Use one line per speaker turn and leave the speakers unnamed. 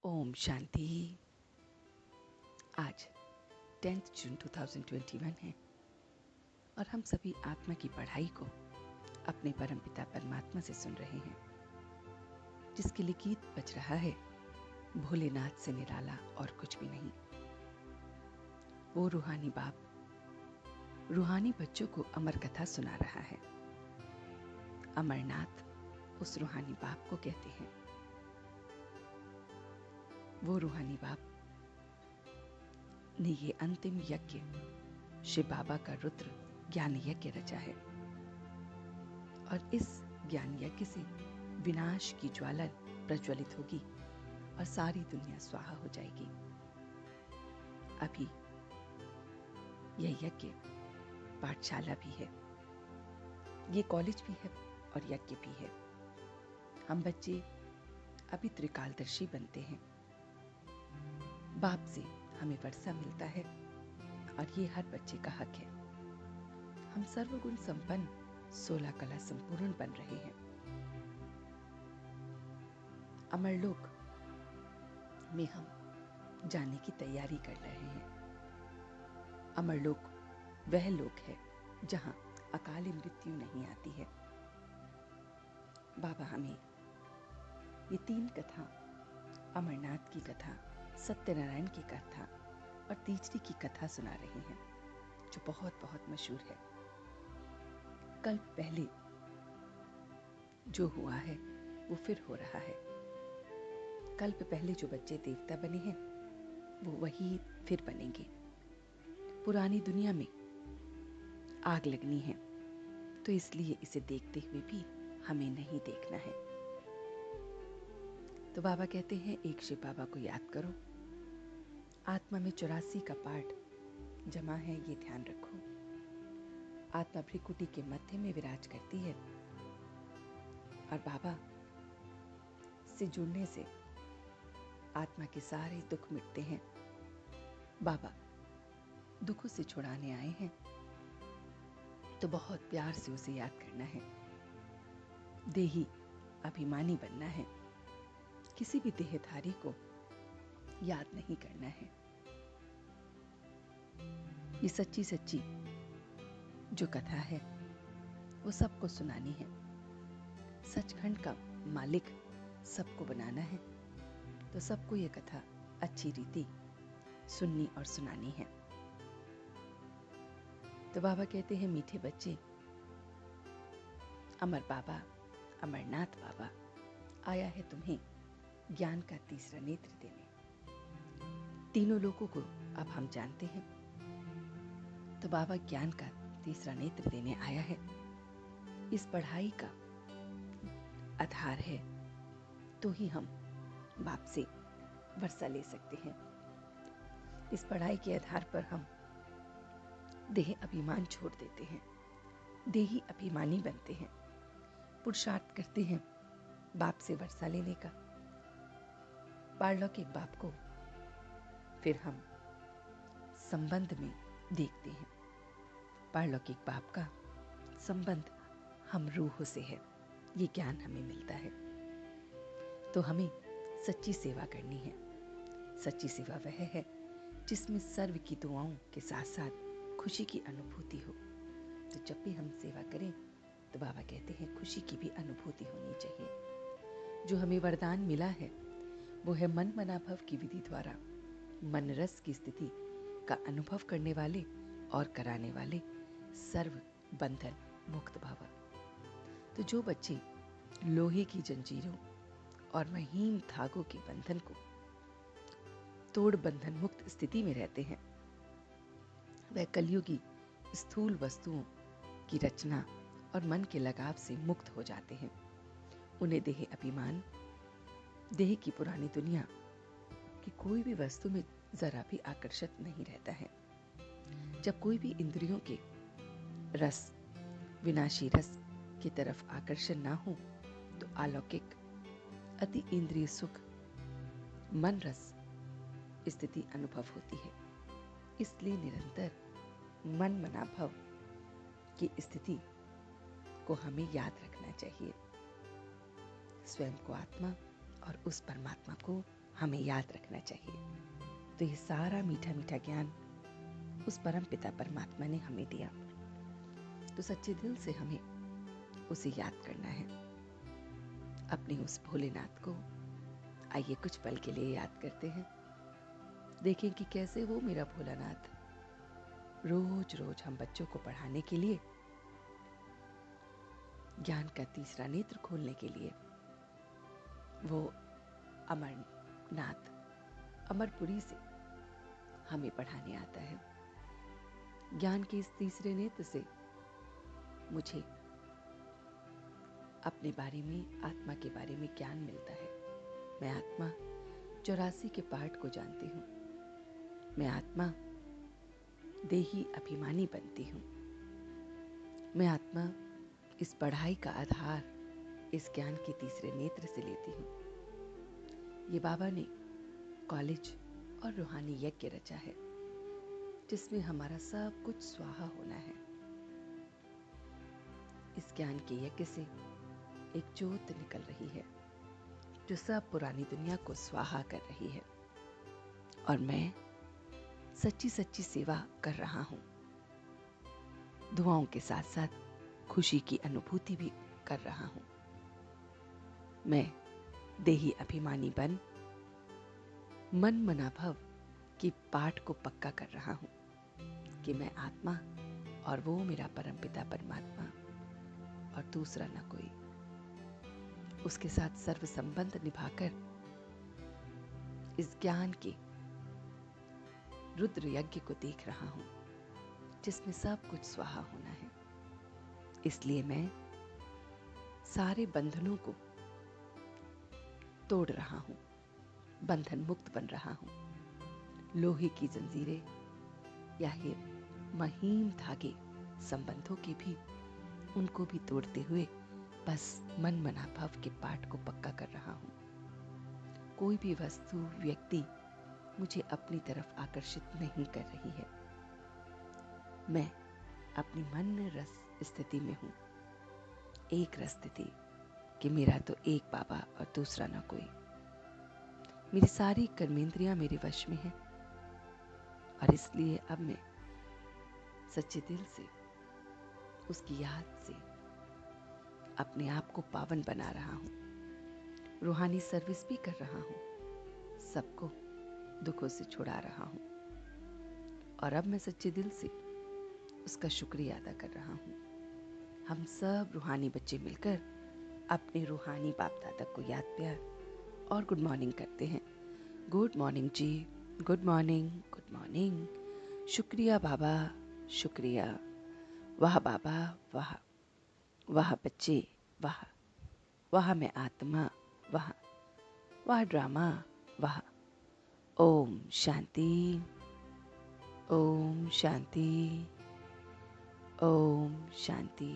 ओम शांति। आज 10 जून 2021 है और हम सभी आत्मा की पढ़ाई को अपने परमपिता परमात्मा से सुन रहे हैं, जिसके लिए गीत बज रहा है, भोलेनाथ से निराला और कुछ भी नहीं। वो रूहानी बाप रूहानी बच्चों को अमर कथा सुना रहा है। अमरनाथ उस रूहानी बाप को कहते हैं। वो रूहानी बाप ने ये अंतिम यज्ञ शिव बाबा का रुद्र ज्ञान यज्ञ रचा है और इस ज्ञान यज्ञ से विनाश की ज्वाला प्रज्वलित होगी और सारी दुनिया स्वाहा हो जाएगी। अभी यह यज्ञ पाठशाला भी है, ये कॉलेज भी है और यज्ञ भी है। हम बच्चे अभी त्रिकालदर्शी बनते हैं। बाप से हमें वर्षा मिलता है और ये हर बच्चे का हक है। हम सर्वगुण संपन्न 16 कला संपूर्ण बन रहे हैं। अमरलोक में हम जाने की तैयारी कर रहे हैं। अमरलोक वह लोक है जहां अकाली मृत्यु नहीं आती है। बाबा हमें ये 3 कथा, अमरनाथ की कथा, सत्यनारायण की कथा और तीसरी की कथा सुना रहे हैं, जो बहुत बहुत मशहूर है। कल्प पहले जो हुआ है वो फिर हो रहा है। कल्प पहले जो बच्चे देवता बने हैं वो वही फिर बनेंगे। पुरानी दुनिया में आग लगनी है, तो इसलिए इसे देखते हुए भी हमें नहीं देखना है। तो बाबा कहते हैं, एक शिव बाबा को याद करो। आत्मा में 84 का पार्ट जमा है, ये ध्यान रखो। आत्मा भ्रिकुटी के मध्य में विराज करती है और बाबा से जुड़ने से आत्मा के सारे दुख मिटते हैं। बाबा दुखों से छुड़ाने आए हैं, तो बहुत प्यार से उसे याद करना है। देही अभिमानी बनना है, किसी भी देहधारी को याद नहीं करना है। ये सच्ची सच्ची जो कथा है वो सबको सुनानी है। सचखंड का मालिक सबको बनाना है, तो सबको ये कथा अच्छी रीति सुननी और सुनानी है। तो बाबा कहते हैं, मीठे बच्चे, अमर बाबा अमरनाथ बाबा आया है तुम्हें ज्ञान का तीसरा नेत्र देने। तीनों लोगों को अब हम जानते हैं, तो बाबा ज्ञान का तीसरा नेत्र देने आया है। इस पढ़ाई का आधार है, तो ही हम बाप से वर्षा ले सकते हैं। इस पढ़ाई के आधार पर हम देह अभिमान छोड़ देते हैं, देही अभिमानी बनते हैं, पुरुषार्थ करते हैं बाप से वर्षा लेने का। पारलौकिक बाप को फिर हम संबंध में देखते हैं। पारलौकिक बाप का संबंध हम रूह से है, ये ज्ञान हमें मिलता है। तो हमें सच्ची सेवा करनी है। सच्ची सेवा वह है जिसमें सर्व की दुआओं के साथ साथ खुशी की अनुभूति हो। तो जब भी हम सेवा करें तो बाबा कहते हैं, खुशी की भी अनुभूति होनी चाहिए। जो हमें वरदान मिला है वो है मन मनाभव की विधि द्वारा मन रस की स्थिति का अनुभव करने वाले और कराने वाले सर्व बंधन मुक्त भव। तो जो बच्चे लोहे की जंजीरों और महीन धागों के बंधन को तोड़ बंधन मुक्त स्थिति में रहते हैं, वह कलयुगी स्थूल वस्तुओं की रचना और मन के लगाव से मुक्त हो जाते हैं। उन्हें देह अभिमान, देह की पुरानी दुनिया की कोई भी वस्तु में जरा भी आकर्षित नहीं रहता है। जब कोई भी इंद्रियों के रस, विनाशी रस की तरफ आकर्षण ना हो, तो अलौकिक अति इंद्रिय सुख, मन रस स्थिति अनुभव होती है। इसलिए निरंतर मन मनाभव की स्थिति को हमें याद रखना चाहिए। स्वयं को आत्मा और उस परमात्मा को हमें याद रखना चाहिए। तो ये सारा मीठा मीठा ज्ञान उस परम पिता परमात्मा ने हमें दिया। तो सच्चे दिल से हमें उसे याद करना है, अपने उस भोलेनाथ को। आइए कुछ पल के लिए याद करते हैं। देखें कि कैसे वो मेरा भोलानाथ रोज रोज हम बच्चों को पढ़ाने के लिए, ज्ञान का तीसरा नेत्र खोलने के लिए, वो अमरनाथ अमरपुरी से हमें पढ़ाने आता है। ज्ञान के इस तीसरे नेत्र से मुझे अपने बारे में, आत्मा के बारे में ज्ञान मिलता है। मैं आत्मा 84 के पार्ट को जानती हूँ। मैं आत्मा देही अभिमानी बनती हूँ। मैं आत्मा इस पढ़ाई का आधार इस ज्ञान के तीसरे नेत्र से लेती हूँ। ये बाबा ने कॉलेज और रूहानी यज्ञ रचा है, जिसमें हमारा सब कुछ स्वाहा होना है। इस ज्ञान के यज्ञ से एक ज्योत निकल रही है, जो सब पुरानी दुनिया को स्वाहा कर रही है। और मैं सच्ची सच्ची सेवा कर रहा हूँ। दुआओं के साथ साथ खुशी की अनुभूति भी कर रहा हूँ। मैं देही अभिमानी बन मन मना भव की पाठ को पक्का कर रहा हूँ कि मैं आत्मा और वो मेरा परमपिता परमात्मा और दूसरा न कोई। उसके साथ सर्व संबंध निभाकर इस ज्ञान के रुद्र यज्ञ को देख रहा हूँ, जिसमें सब कुछ स्वाहा होना है। इसलिए मैं सारे बंधनों को तोड़ रहा हूँ, बंधन मुक्त बन रहा हूँ। लोहे की जंजीरें या ये महीन धागे संबंधों की भी, उनको भी तोड़ते हुए बस मन मना भाव के पाठ को पक्का कर रहा हूँ। कोई भी वस्तु, व्यक्ति मुझे अपनी तरफ आकर्षित नहीं कर रही है। मैं अपनी मन रस स्थिति में हूँ, एक रस स्थिति कि मेरा तो एक बाबा और दूसरा ना कोई। मेरी सारी कर्मेंद्रियां मेरे वश में हैं और इसलिए अब मैं सच्चे दिल से उसकी याद से अपने आप को पावन बना रहा हूँ। रूहानी सर्विस भी कर रहा हूँ, सबको दुखों से छुड़ा रहा हूँ। और अब मैं सच्चे दिल से उसका शुक्रिया अदा कर रहा हूँ। हम सब रूहानी बच्चे मिलकर अपने रूहानी बाप दादा को याद, प्यार और गुड मॉर्निंग करते हैं। गुड मॉर्निंग जी, गुड मॉर्निंग, गुड मॉर्निंग। शुक्रिया बाबा, शुक्रिया। वाह बाबा, वाह वाह बच्चे, वाह वाह मैं आत्मा, वाह वाह ड्रामा, वाह। ओम शांति, ओम शांति, ओम शांति।